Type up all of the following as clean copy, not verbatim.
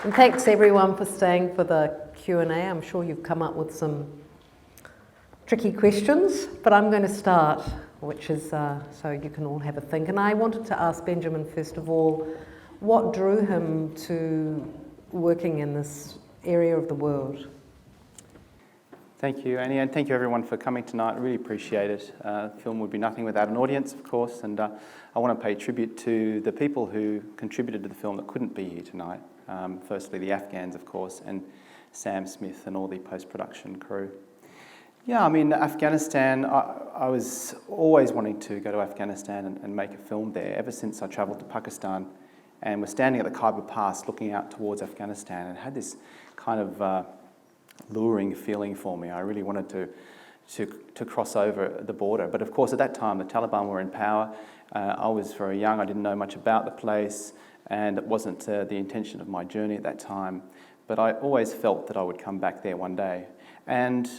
And thanks everyone for staying for the Q&A. I'm sure you've come up with some tricky questions, but I'm going to start, which is so you can all have a think. And I wanted to ask Benjamin, first of all, what drew him to working in this area of the world? Thank you, Annie, and thank you everyone for coming tonight. I really appreciate it. The film would be nothing without an audience, of course, and I want to pay tribute to the people who contributed to the film that couldn't be here tonight. Firstly, the Afghans, of course, and Sam Smith and all the post-production crew. Yeah, I mean, Afghanistan, I was always wanting to go to Afghanistan and make a film there, ever since I travelled to Pakistan and was standing at the Khyber Pass looking out towards Afghanistan and had this kind of luring feeling for me. I really wanted to cross over the border. But of course, at that time, the Taliban were in power. I was very young. I didn't know much about the place, and it wasn't the intention of my journey at that time. But I always felt that I would come back there one day. And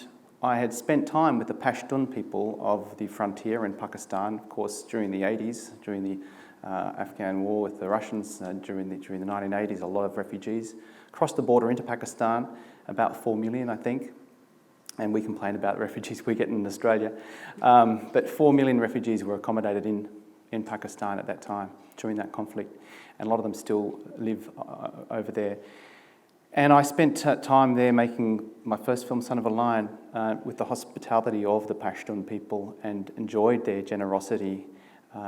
I had spent time with the Pashtun people of the frontier in Pakistan, of course, during the 80s, during the Afghan war with the Russians, during the 1980s, a lot of refugees crossed the border into Pakistan, about 4 million, I think. And we complain about the refugees we get in Australia. But 4 million refugees were accommodated in Pakistan at that time, during that conflict. And a lot of them still live over there. And I spent time there making my first film, Son of a Lion, with the hospitality of the Pashtun people, and enjoyed their generosity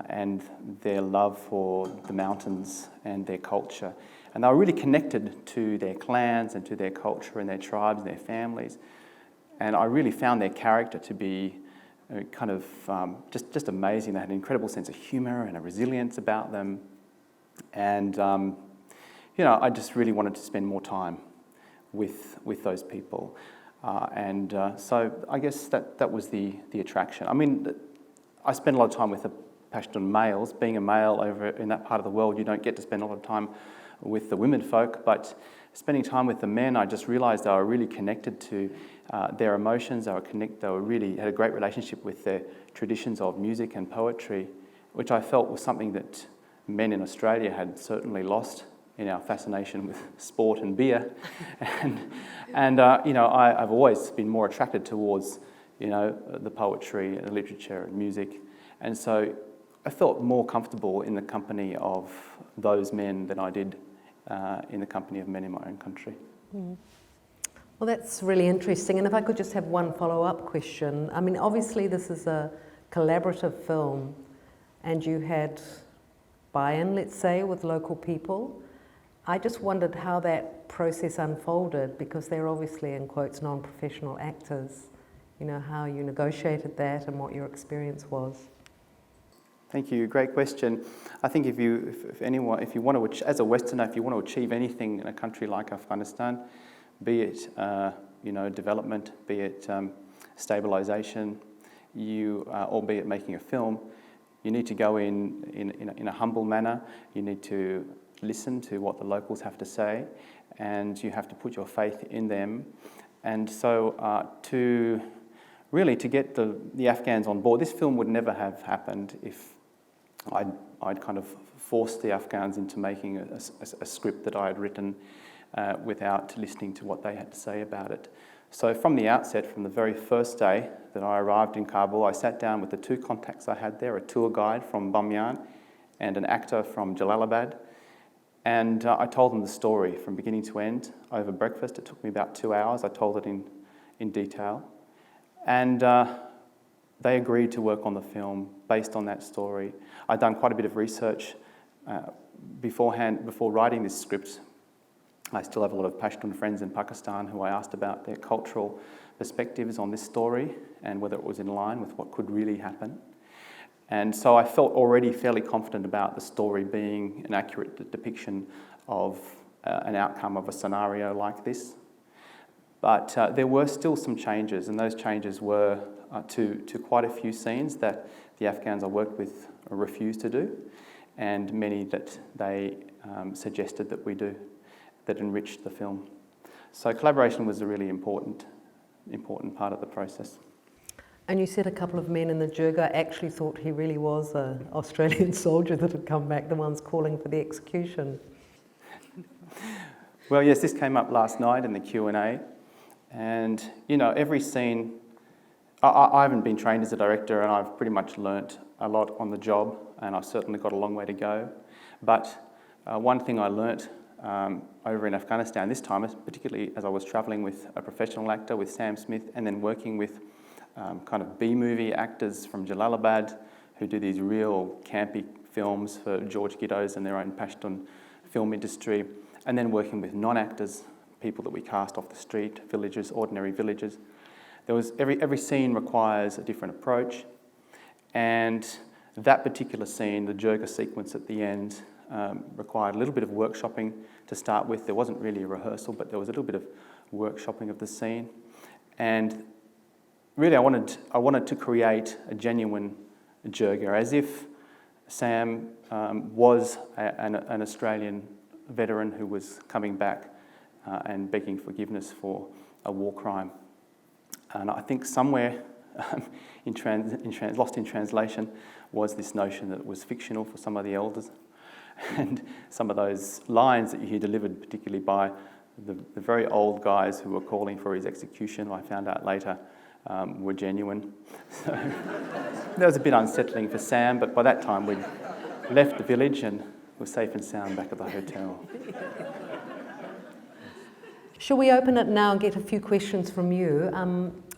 and their love for the mountains and their culture. And they were really connected to their clans and to their culture and their tribes and their families. And I really found their character to be kind of just amazing. They had an incredible sense of humour and a resilience about them. And, I just really wanted to spend more time with those people. So I guess that was the attraction. I mean, I spent a lot of time with the Pashtun males. Being a male over in that part of the world, you don't get to spend a lot of time with the women folk, but spending time with the men, I just realised they were really connected to their emotions. They were really had a great relationship with their traditions of music and poetry, which I felt was something that men in Australia had certainly lost in our fascination with sport and beer. I've always been more attracted towards, the poetry and literature and music. And so I felt more comfortable in the company of those men than I did in the company of men in my own country. Mm. Well, that's really interesting. And if I could just have one follow-up question. I mean, obviously this is a collaborative film, and you had buy-in, let's say, with local people. I just wondered how that process unfolded, because they're obviously, in quotes, non-professional actors. How you negotiated that and what your experience was. Thank you. Great question. I think if you want to, as a Westerner, if you want to achieve anything in a country like Afghanistan, be it development, be it stabilisation, or be it making a film, you need to go in a humble manner. You need to listen to what the locals have to say, and you have to put your faith in them. And so to get the Afghans on board, this film would never have happened if I'd kind of forced the Afghans into making a script that I had written without listening to what they had to say about it. So from the outset, from the very first day that I arrived in Kabul, I sat down with the two contacts I had there, a tour guide from Bamyan and an actor from Jalalabad. And I told them the story from beginning to end over breakfast. It took me about 2 hours. I told it in detail. And they agreed to work on the film based on that story. I'd done quite a bit of research beforehand, before writing this script. I still have a lot of Pashtun friends in Pakistan who I asked about their cultural perspectives on this story and whether it was in line with what could really happen. And so I felt already fairly confident about the story being an accurate depiction of an outcome of a scenario like this. But there were still some changes, and those changes were to quite a few scenes that the Afghans I worked with refused to do, and many that they suggested that we do, that enriched the film. So collaboration was a really important part of the process. And you said a couple of men in the Jirga actually thought he really was an Australian soldier that had come back, the ones calling for the execution. Well, yes, this came up last night in the Q&A, and every scene. I haven't been trained as a director, and I've pretty much learnt a lot on the job, and I've certainly got a long way to go. But one thing I learnt over in Afghanistan this time, particularly as I was travelling with a professional actor, with Sam Smith, and then working with kind of B-movie actors from Jalalabad who do these real campy films for George Giddos and their own Pashtun film industry, and then working with non-actors, people that we cast off the street, villagers, ordinary villagers. Every scene requires a different approach, and that particular scene, the Jirga sequence at the end, required a little bit of workshopping to start with. There wasn't really a rehearsal, but there was a little bit of workshopping of the scene, and really I wanted to create a genuine Jirga, as if Sam was an Australian veteran who was coming back and begging forgiveness for a war crime. And I think somewhere lost in translation was this notion that it was fictional for some of the elders. And some of those lines that you hear delivered, particularly by the very old guys who were calling for his execution, I found out later, were genuine. So that was a bit unsettling for Sam, but by that time we'd left the village and were safe and sound back at the hotel. Shall we open it now and get a few questions from you?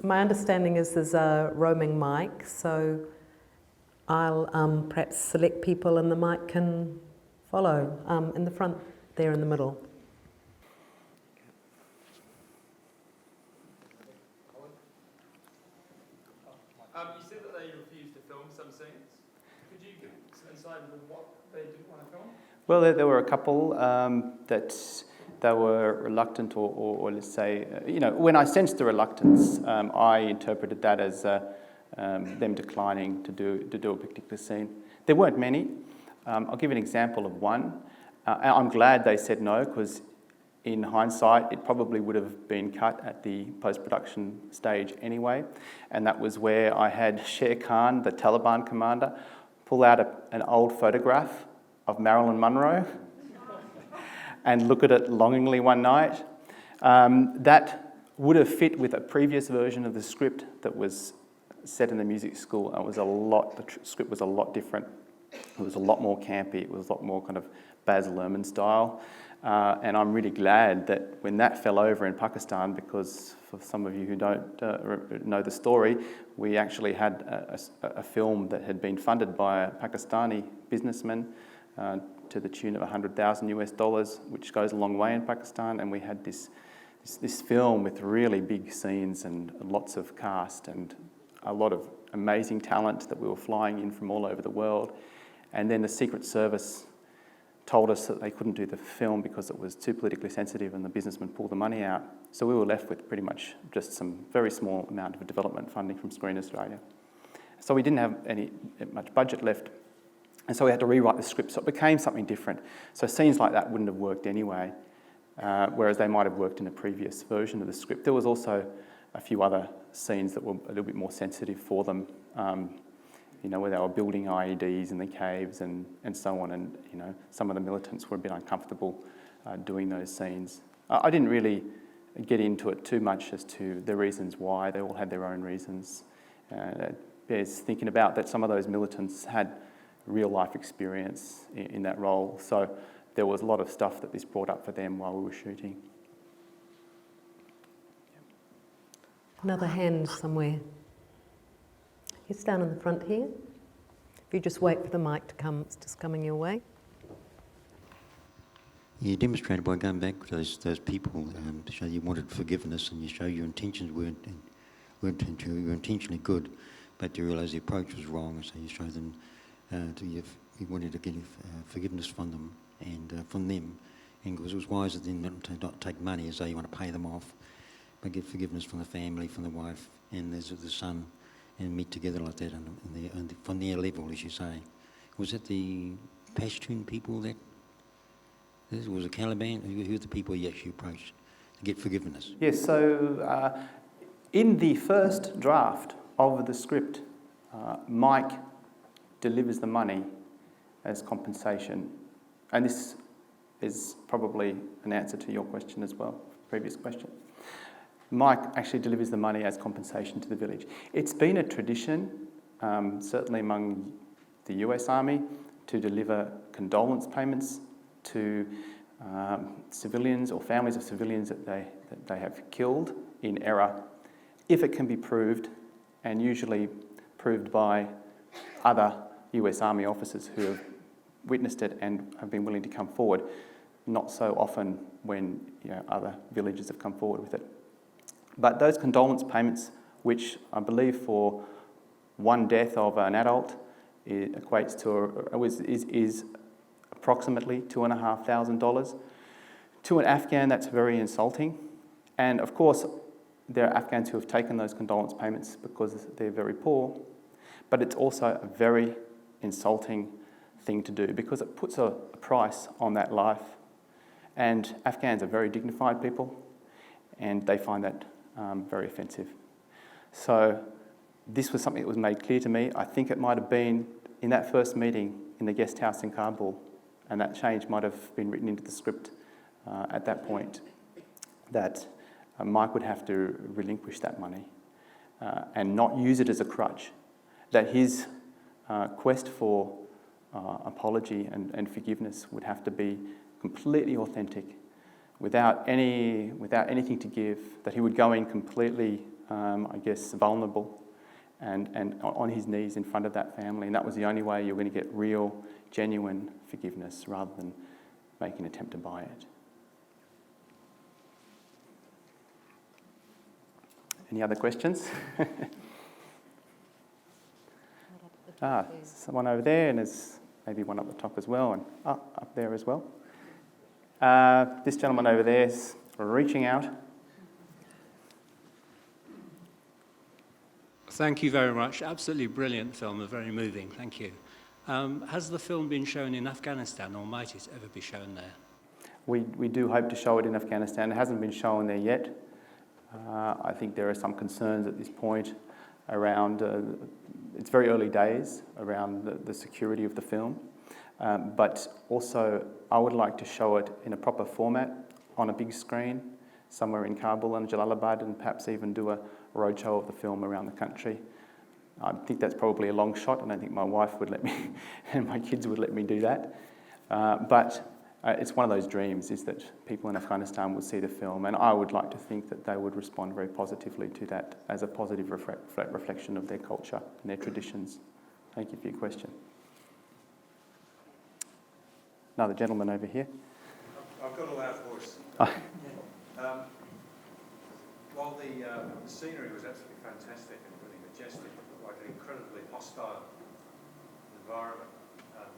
My understanding is there's a roaming mic, so I'll perhaps select people and the mic can follow in the front there in the middle. You said that they refused to film some scenes. Could you give some insight into what they didn't want to film? Well, there were a couple that they were reluctant, or let's say, when I sensed the reluctance, I interpreted that as them declining to do a particular scene. There weren't many. I'll give an example of one. I'm glad they said no, because in hindsight, it probably would have been cut at the post-production stage anyway, and that was where I had Sher Khan, the Taliban commander, pull out an old photograph of Marilyn Monroe and look at it longingly one night. That would have fit with a previous version of the script that was set in the music school. The script was a lot different. It was a lot more campy. It was a lot more kind of Baz Luhrmann style. And I'm really glad that when that fell over in Pakistan, because for some of you who don't know the story, we actually had a film that had been funded by a Pakistani businessman to the tune of $100,000 US, which goes a long way in Pakistan. And we had this film with really big scenes and lots of cast and a lot of amazing talent that we were flying in from all over the world. And then the Secret Service told us that they couldn't do the film because it was too politically sensitive, and the businessman pulled the money out. So we were left with pretty much just some very small amount of development funding from Screen Australia. So we didn't have much budget left, and so we had to rewrite the script, so it became something different. So scenes like that wouldn't have worked anyway, whereas they might have worked in a previous version of the script. There was also a few other scenes that were a little bit more sensitive for them, where they were building IEDs in the caves and so on, and some of the militants were a bit uncomfortable doing those scenes. I didn't really get into it too much as to the reasons why. They all had their own reasons. Bears thinking about that some of those militants had real life experience in that role, so there was a lot of stuff that this brought up for them while we were shooting. Another hand somewhere. It's down in the front here. If you just wait for the mic to come, it's just coming your way. You demonstrated by going back to those people to show you wanted forgiveness, and you show your intentions weren't intentionally good, but you realise the approach was wrong, so you show them you wanted to get forgiveness from them and from them, and because it was wiser than not take money as though you want to pay them off, but get forgiveness from the family, from the wife, and the son, and meet together like that from their level, as you say. Was it the Pashtun people that? Was it Caliban? Who were the people you actually approached to get forgiveness? Yes, so in the first draft of the script, Mike delivers the money as compensation. And this is probably an answer to your question as well, previous question. Mike actually delivers the money as compensation to the village. It's been a tradition, certainly among the US Army, to deliver condolence payments to civilians or families of civilians that they have killed in error, if it can be proved, and usually proved by other US Army officers who have witnessed it and have been willing to come forward. Not so often when other villages have come forward with it. But those condolence payments, which I believe for one death of an adult, it equates to is approximately $2,500. To an Afghan, that's very insulting. And of course, there are Afghans who have taken those condolence payments because they're very poor. But it's also a very insulting thing to do because it puts a price on that life. And Afghans are very dignified people, and they find that very offensive. So this was something that was made clear to me. I think it might have been in that first meeting in the guest house in Kabul, and that change might have been written into the script at that point, that Mike would have to relinquish that money and not use it as a crutch, that his quest for apology and forgiveness would have to be completely authentic, without anything to give, that he would go in completely, vulnerable and on his knees in front of that family. And that was the only way you're going to get real, genuine forgiveness rather than making an attempt to buy it. Any other questions? Someone over there, and there's maybe one up the top as well, and up there as well. This gentleman over there is reaching out. Thank you very much. Absolutely brilliant film, very moving. Thank you. Has the film been shown in Afghanistan, or might it ever be shown there? We do hope to show it in Afghanistan. It hasn't been shown there yet. I think there are some concerns at this point around, it's very early days, around the security of the film. But also, I would like to show it in a proper format, on a big screen, somewhere in Kabul and Jalalabad, and perhaps even do a roadshow of the film around the country. I think that's probably a long shot. I don't think my wife would let me, and my kids would let me do that. But it's one of those dreams, is that people in Afghanistan would see the film, and I would like to think that they would respond very positively to that as a positive reflection of their culture and their traditions. Thank you for your question. Another gentleman over here. I've got a loud voice. While the scenery was absolutely fantastic and really majestic, it looked like an incredibly hostile environment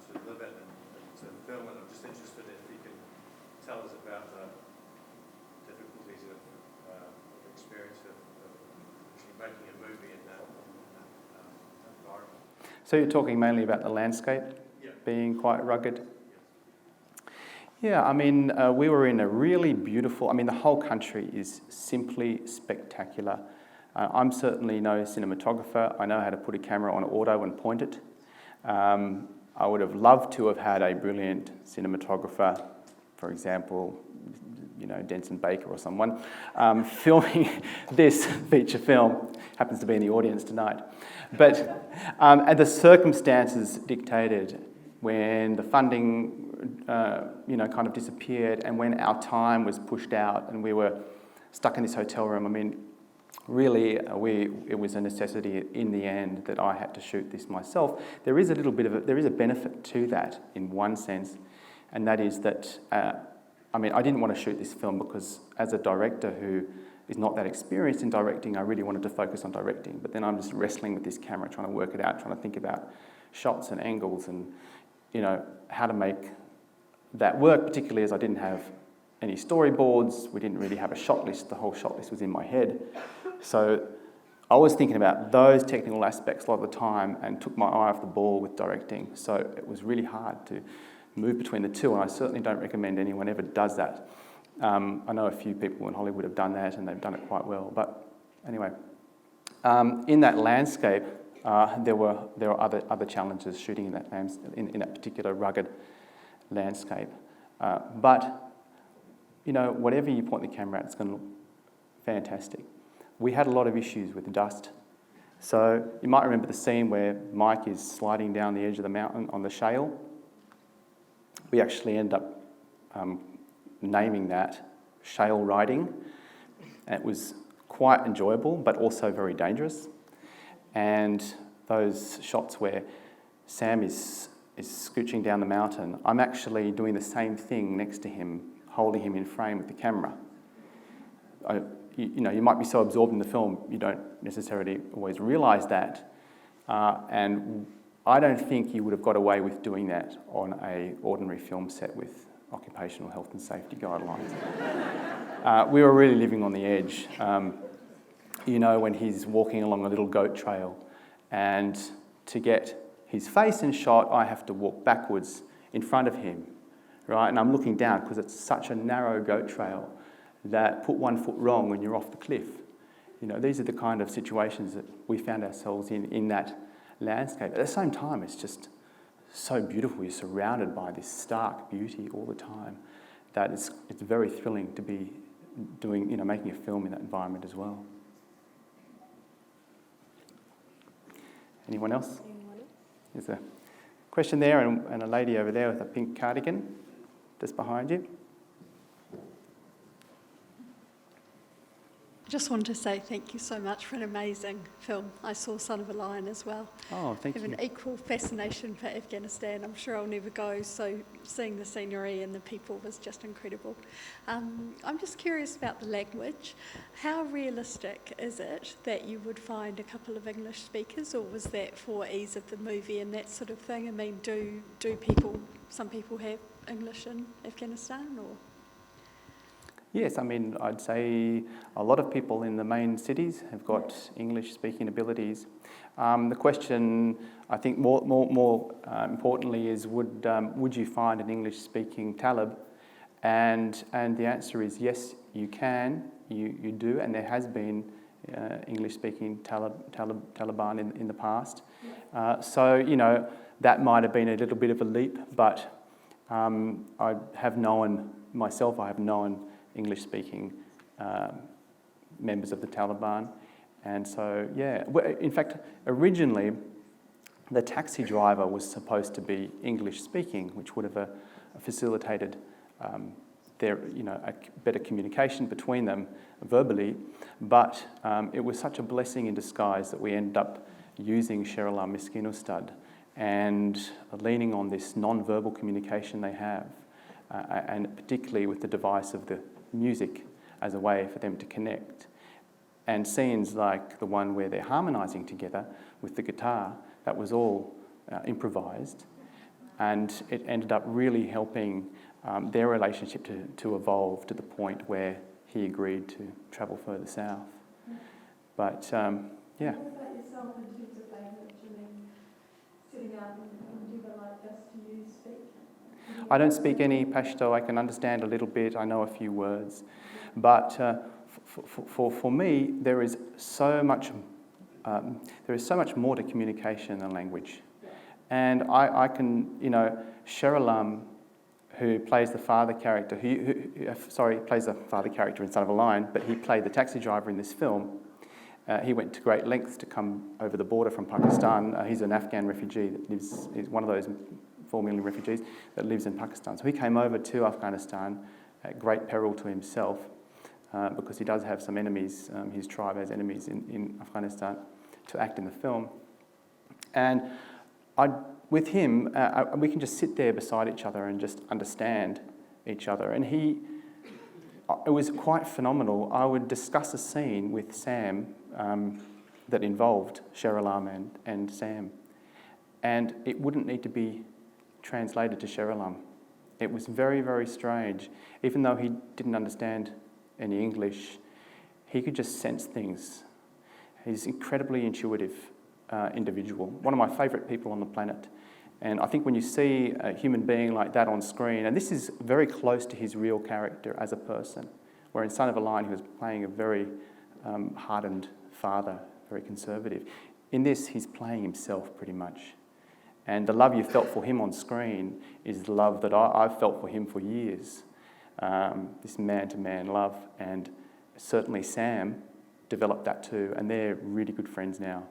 to live in and to film in. I'm just interested if you can tell us about the difficulties of experience of actually making a movie in that environment. So you're talking mainly about the landscape being quite rugged? Yeah, I mean, we were in a really beautiful, the whole country is simply spectacular. I'm certainly no cinematographer. I know how to put a camera on auto and point it. I would have loved to have had a brilliant cinematographer, for example, Denson Baker or someone, filming this feature film. Happens to be in the audience tonight. But the circumstances dictated, when the funding kind of disappeared, and when our time was pushed out and we were stuck in this hotel room, really it was a necessity in the end that I had to shoot this myself. There is a benefit to that in one sense, and that is that I didn't want to shoot this film because, as a director who is not that experienced in directing, I really wanted to focus on directing. But then I'm just wrestling with this camera, trying to work it out, trying to think about shots and angles and how to make that work, particularly as I didn't have any storyboards. We didn't really have a shot list. The whole shot list was in my head. So I was thinking about those technical aspects a lot of the time and took my eye off the ball with directing. So it was really hard to move between the two, and I certainly don't recommend anyone ever does that. I know a few people in Hollywood have done that, and they've done it quite well. But anyway, in that landscape, there were other challenges shooting in that particular rugged landscape. But, you know, whatever you point the camera at, it's going to look fantastic. We had a lot of issues with dust. So you might remember the scene where Mike is sliding down the edge of the mountain on the shale. We actually end up naming that shale riding. And it was quite enjoyable, but also very dangerous. And those shots where Sam is scooching down the mountain, I'm actually doing the same thing next to him, holding him in frame with the camera. You know, you might be so absorbed in the film, you don't necessarily always realise that. And I don't think you would have got away with doing that on an ordinary film set with occupational health and safety guidelines. We were really living on the edge. You know, when he's walking along a little goat trail, and to get his face in shot, I have to walk backwards in front of him, right? And I'm looking down because it's such a narrow goat trail that put 1 foot wrong when you're off the cliff. You know, these are the kind of situations that we found ourselves in that landscape. At the same time, it's just so beautiful. You're surrounded by this stark beauty all the time that it's very thrilling to be doing, you know, making a film in that environment as well. Anyone else? There's a question there and a lady over there with a pink cardigan just behind you. I just wanted to say thank you so much for an amazing film. I saw Son of a Lion as well. Oh, thank you. I have an equal fascination for Afghanistan. I'm sure I'll never go, so seeing the scenery and the people was just incredible. I'm just curious about the language. How realistic is it that you would find a couple of English speakers, or was that for ease of the movie and that sort of thing? I mean, do some people have English in Afghanistan, or...? Yes, I mean, I'd say a lot of people in the main cities have got English-speaking abilities. The question, I think, more importantly, is would you find an English-speaking Talib? And the answer is yes, you can, you do, and there has been English-speaking Taliban in the past. So, you know, that might have been a little bit of a leap, but I have known English-speaking members of the Taliban. And so, yeah. In fact, originally, the taxi driver was supposed to be English-speaking, which would have facilitated a better communication between them verbally. But it was such a blessing in disguise that we ended up using Sherala Miskinustad and leaning on this non-verbal communication they have, and particularly with the device of the music as a way for them to connect. And scenes like the one where they're harmonising together with the guitar, that was all improvised, and it ended up really helping their relationship to evolve to the point where he agreed to travel further south. But, yeah. What about yourself in terms of language? I mean, sitting out in Juba like this, do you speak? I don't speak any Pashto. I can understand a little bit. I know a few words. But for me, there is so much more to communication than language. And I can, you know, Sheralam, who plays the father character, plays the father character in Son of a Lion, but he played the taxi driver in this film. He went to great lengths to come over the border from Pakistan. He's an Afghan refugee that lives, he's one of those 4 million refugees that lives in Pakistan. So he came over to Afghanistan at great peril to himself because he does have some enemies, his tribe has enemies in Afghanistan, to act in the film. And with him, we can just sit there beside each other and just understand each other. And it was quite phenomenal. I would discuss a scene with Sam that involved Sheralam and Sam, and it wouldn't need to be translated to Sheralam. It was very, very strange. Even though he didn't understand any English, he could just sense things. He's an incredibly intuitive individual, one of my favourite people on the planet. And I think when you see a human being like that on screen, and this is very close to his real character as a person, where in Son of a Lion he was playing a very hardened father, very conservative. In this, he's playing himself pretty much. And the love you felt for him on screen is the love that I've felt for him for years. This man-to-man love, and certainly Sam developed that too, and they're really good friends now.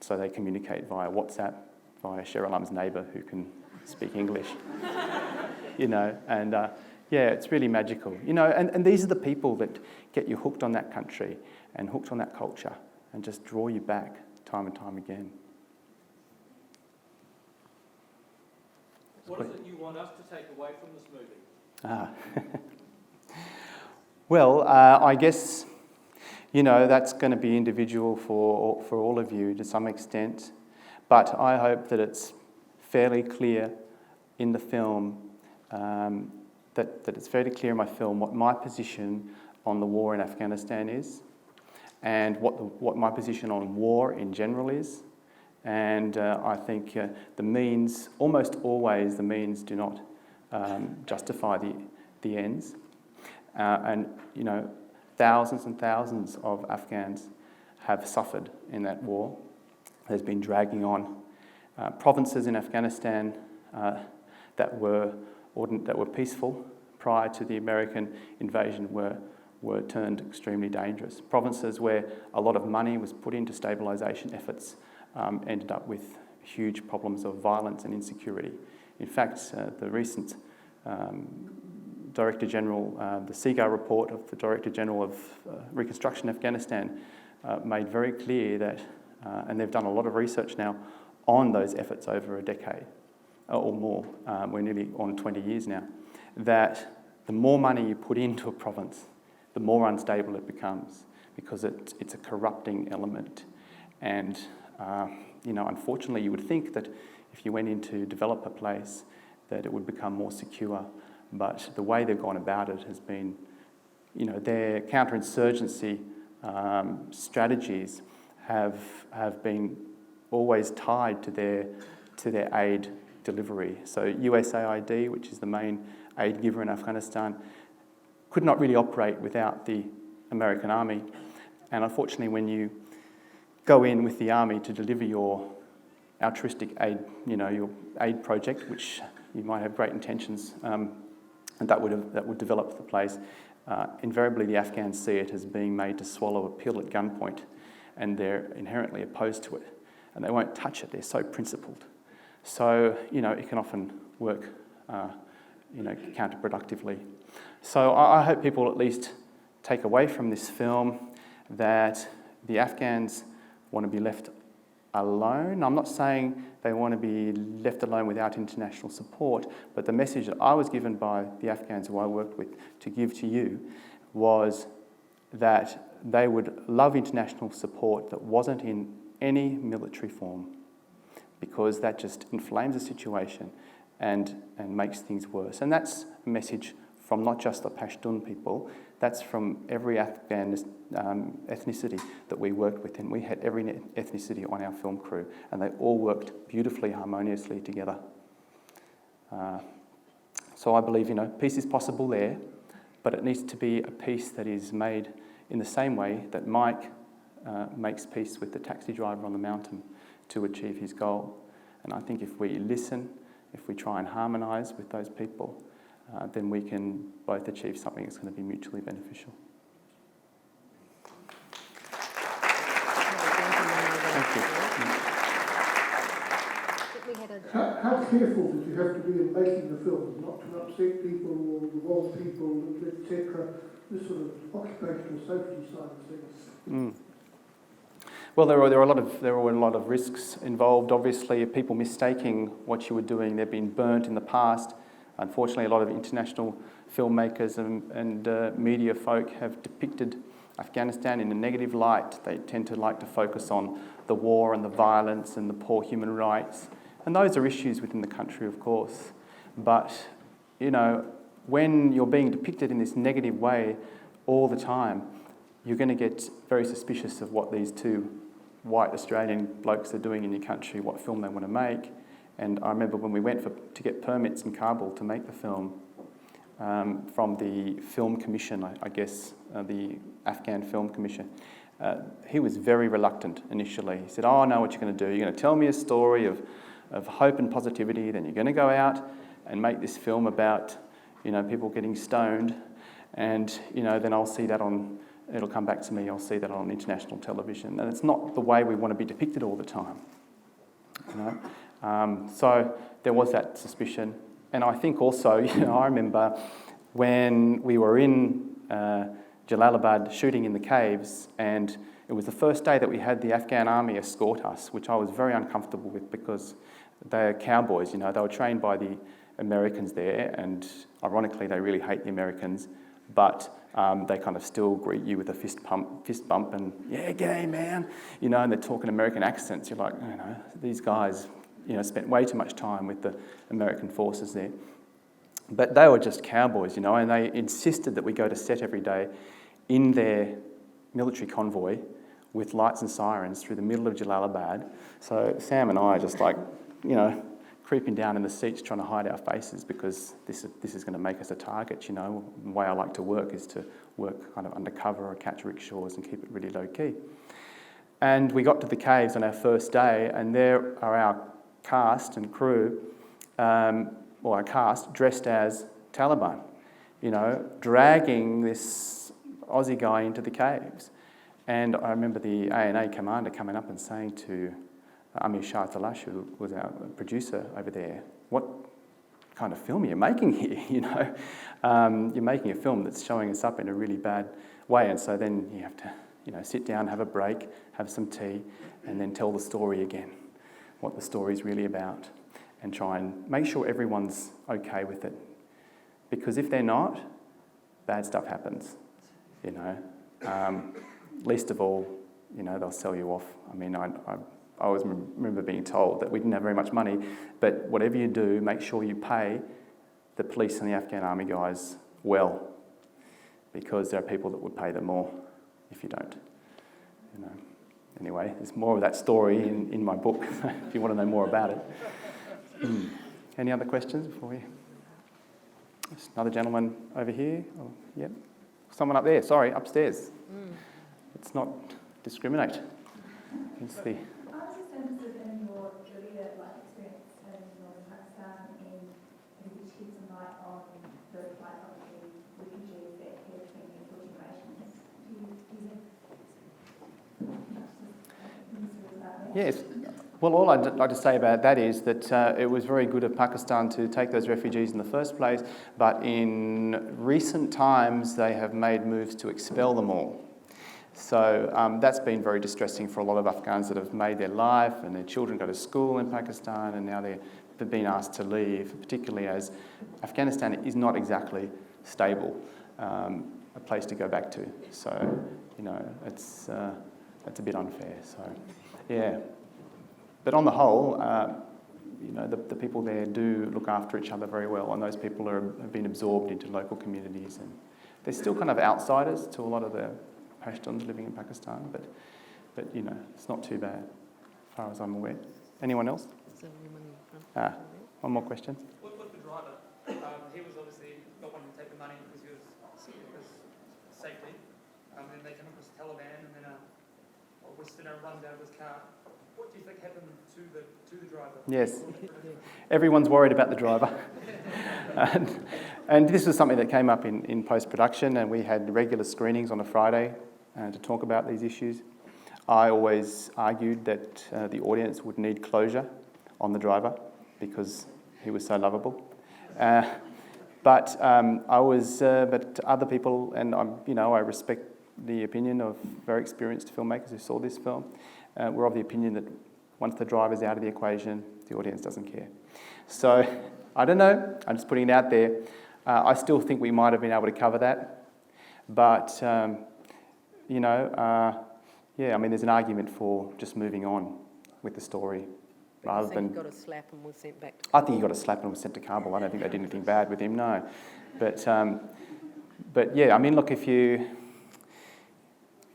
So they communicate via WhatsApp, via Sheralum's neighbour who can speak English, and yeah, it's really magical. And these are the people that get you hooked on that country and hooked on that culture and just draw you back time and time again. What is it you want us to take away from this movie? Well, I guess, that's going to be individual for all of you to some extent, but I hope that it's fairly clear in the film, that it's fairly clear in my film what my position on the war in Afghanistan is, and what my position on war in general is. And I think the means, almost always the means do not justify the ends. And thousands and thousands of Afghans have suffered in that war. There's been dragging on. Provinces in Afghanistan that were peaceful prior to the American invasion were turned extremely dangerous. Provinces where a lot of money was put into stabilisation efforts ended up with huge problems of violence and insecurity. In fact, the recent Director General, the Seagull report of the Director General of Reconstruction Afghanistan made very clear that, and they've done a lot of research now on those efforts over a decade or more, we're nearly on 20 years now, that the more money you put into a province, the more unstable it becomes, because it's a corrupting element. And unfortunately, you would think that if you went in to develop a place, that it would become more secure. But the way they've gone about it has been, their counterinsurgency strategies have been always tied to their aid delivery. So USAID, which is the main aid giver in Afghanistan, could not really operate without the American army. And unfortunately, when you go in with the army to deliver your altruistic aid, your aid project, which you might have great intentions, and that would develop the place. Invariably, the Afghans see it as being made to swallow a pill at gunpoint, and they're inherently opposed to it, and they won't touch it. They're so principled. So it can often work, counterproductively. So I hope people at least take away from this film that the Afghans want to be left alone. I'm not saying they want to be left alone without international support, but the message that I was given by the Afghans who I worked with to give to you was that they would love international support that wasn't in any military form, because that just inflames the situation and makes things worse. And that's a message from not just the Pashtun people, that's from every Afghan ethnicity that we worked with, and we had every ethnicity on our film crew, and they all worked beautifully, harmoniously together. So I believe, peace is possible there, but it needs to be a peace that is made in the same way that Mike makes peace with the taxi driver on the mountain to achieve his goal. And I think if we listen, if we try and harmonise with those people, then we can both achieve something that's going to be mutually beneficial. Thank you. How careful did you have to be in making the film, not to upset people or the wrong people, etc., this sort of occupational safety side of things? Well, there were a lot of risks involved. Obviously, people mistaking what you were doing. They've been burnt in the past. Unfortunately, a lot of international filmmakers and media folk have depicted Afghanistan in a negative light. They tend to like to focus on the war and the violence and the poor human rights. And those are issues within the country, of course. But, when you're being depicted in this negative way all the time, you're going to get very suspicious of what these two white Australian blokes are doing in your country, what film they want to make. And I remember when we went to get permits in Kabul to make the film, from the Film Commission, I guess, the Afghan Film Commission, he was very reluctant initially. He said, "Oh, I know what you're going to do. You're going to tell me a story of of hope and positivity, then you're going to go out and make this film about, people getting stoned, and, then I'll see that it'll come back to me, I'll see that on international television. And it's not the way we want to be depicted all the time, So there was that suspicion. And I think also, I remember when we were in Jalalabad shooting in the caves, and it was the first day that we had the Afghan army escort us, which I was very uncomfortable with because they're cowboys, they were trained by the Americans there, and ironically they really hate the Americans, but they kind of still greet you with a fist bump and, yeah, g'day man, and they're talking American accents. You're like, these guys, spent way too much time with the American forces there. But they were just cowboys, and they insisted that we go to set every day in their military convoy with lights and sirens through the middle of Jalalabad. So Sam and I are just like, creeping down in the seats trying to hide our faces because this is going to make us a target, The way I like to work is to work kind of undercover or catch rickshaws and keep it really low key. And we got to the caves on our first day, and there are our cast and crew, our cast dressed as Taliban, dragging this Aussie guy into the caves. And I remember the A&A commander coming up and saying to Amir Shah Talash, who was our producer over there, what kind of film are you making here? You're making a film that's showing us up in a really bad way. And so then you have to, sit down, have a break, have some tea, and then tell the story again, what the story's really about, and try and make sure everyone's okay with it. Because if they're not, bad stuff happens, Least of all, they'll sell you off. I mean, I always remember being told that we didn't have very much money, but whatever you do, make sure you pay the police and the Afghan army guys well, because there are people that would pay them more if you don't. Anyway, there's more of that story in my book if you want to know more about it. Any other questions before we... There's another gentleman over here. Oh, yep. Someone up there, sorry, upstairs. Let's not discriminate. It's the... I was just interested in your earlier experience in northern Pakistan, and maybe to shed some light on the plight of the refugees that have been there for generations. Yes. Well, all I'd like to say about that is that it was very good of Pakistan to take those refugees in the first place, but in recent times they have made moves to expel them all. So that's been very distressing for a lot of Afghans that have made their life and their children go to school in Pakistan, and now they're being asked to leave, particularly as Afghanistan is not exactly stable, a place to go back to. So, it's a bit unfair. So, yeah. But on the whole, the people there do look after each other very well, and those people have been absorbed into local communities, and they're still kind of outsiders to a lot of the Pashtuns living in Pakistan, but it's not too bad, as far as I'm aware. Anyone else? One more question. With the driver, he was obviously not wanting to take the money because he was safety. And then they came across the Taliban, and then a Westerner runs out of his car. What do you think happened to the driver? Yes, everyone's worried about the driver. and this was something that came up in post-production, and we had regular screenings on a Friday to talk about these issues. I always argued that the audience would need closure on the driver because he was so lovable. But other people, and I respect the opinion of very experienced filmmakers who saw this film, were of the opinion that once the driver's out of the equation, the audience doesn't care. So, I don't know, I'm just putting it out there. I still think we might have been able to cover that. But, there's an argument for just moving on with the story rather than... He got a slap and was sent back to Kabul? I think he got a slap and was sent to Kabul. I don't think they did anything bad with him, no. But yeah, look, if you...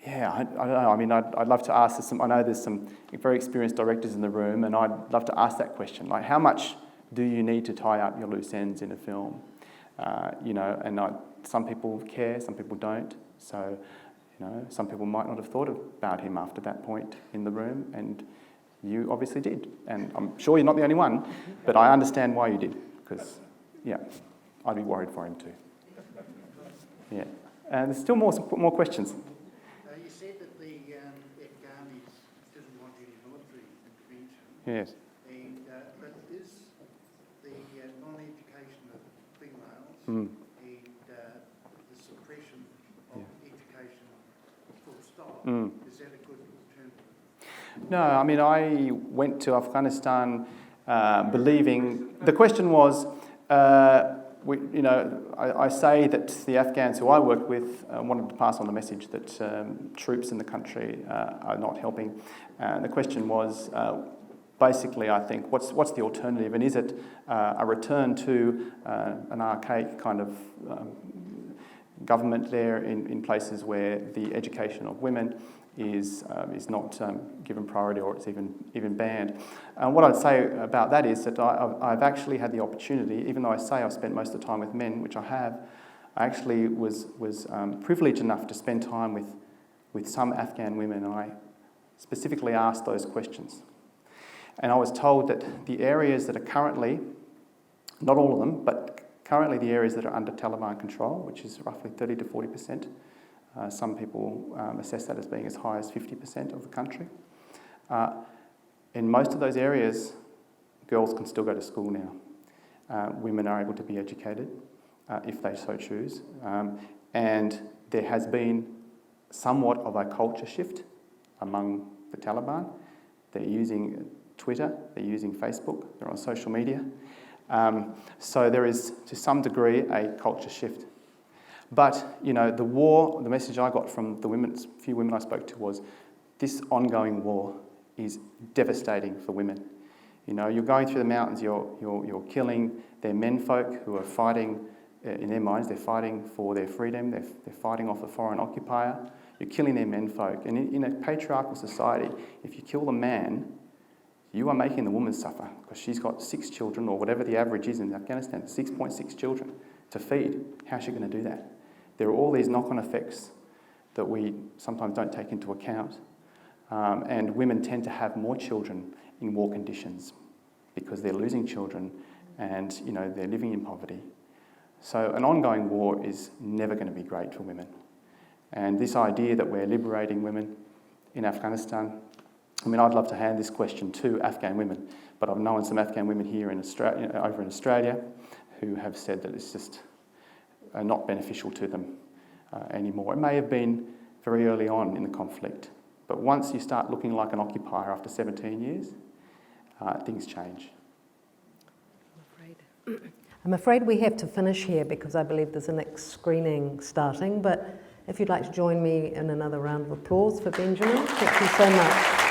Yeah, I don't know. I'd love to ask I know there's some very experienced directors in the room, and I'd love to ask that question. Like, how much do you need to tie up your loose ends in a film? Some people care, some people don't. So, some people might not have thought about him after that point in the room, and You obviously did, and I'm sure you're not the only one, but I understand why you did, because, yeah, I'd be worried for him too. Yeah. And there's still more questions. You said that the Afghanis didn't want any military intervention. Yes. And, but is the non-education of females Mm. and the suppression of education full stop, is that a good alternative? No, I mean, I went to Afghanistan believing... The question was... I say that the Afghans who I worked with wanted to pass on the message that troops in the country are not helping. The question was, basically, I think, what's the alternative? And is it a return to an archaic kind of government there in places where the education of women is not given priority, or it's even banned. What I'd say about that is that I've actually had the opportunity, even though I say I've spent most of the time with men, which I have, I actually was privileged enough to spend time with some Afghan women, and I specifically asked those questions. And I was told that the areas that are currently, not all of them, but currently the areas that are under Taliban control, which is roughly 30 to 40%, some people assess that as being as high as 50% of the country. In most of those areas, girls can still go to school now. Women are able to be educated if they so choose. And there has been somewhat of a culture shift among the Taliban. They're using Twitter, they're using Facebook, they're on social media. So there is, to some degree, a culture shift. But, the war, the message I got from the few women I spoke to was, this ongoing war is devastating for women. You're going through the mountains, you're killing their menfolk who are fighting, in their minds, they're fighting for their freedom, they're fighting off a foreign occupier, you're killing their menfolk. And in a patriarchal society, if you kill the man, you are making the woman suffer, because she's got 6 children, or whatever the average is in Afghanistan, 6.6 children to feed. How's she going to do that? There are all these knock-on effects that we sometimes don't take into account. And women tend to have more children in war conditions because they're losing children and, they're living in poverty. So an ongoing war is never going to be great for women. And this idea that we're liberating women in Afghanistan, I'd love to hand this question to Afghan women, but I've known some Afghan women here in Australia, over in Australia, who have said that it's just not beneficial to them anymore. It may have been very early on in the conflict, but once you start looking like an occupier after 17 years, things change. I'm afraid we have to finish here because I believe there's a next screening starting, but if you'd like to join me in another round of applause for Benjamin, thank you so much.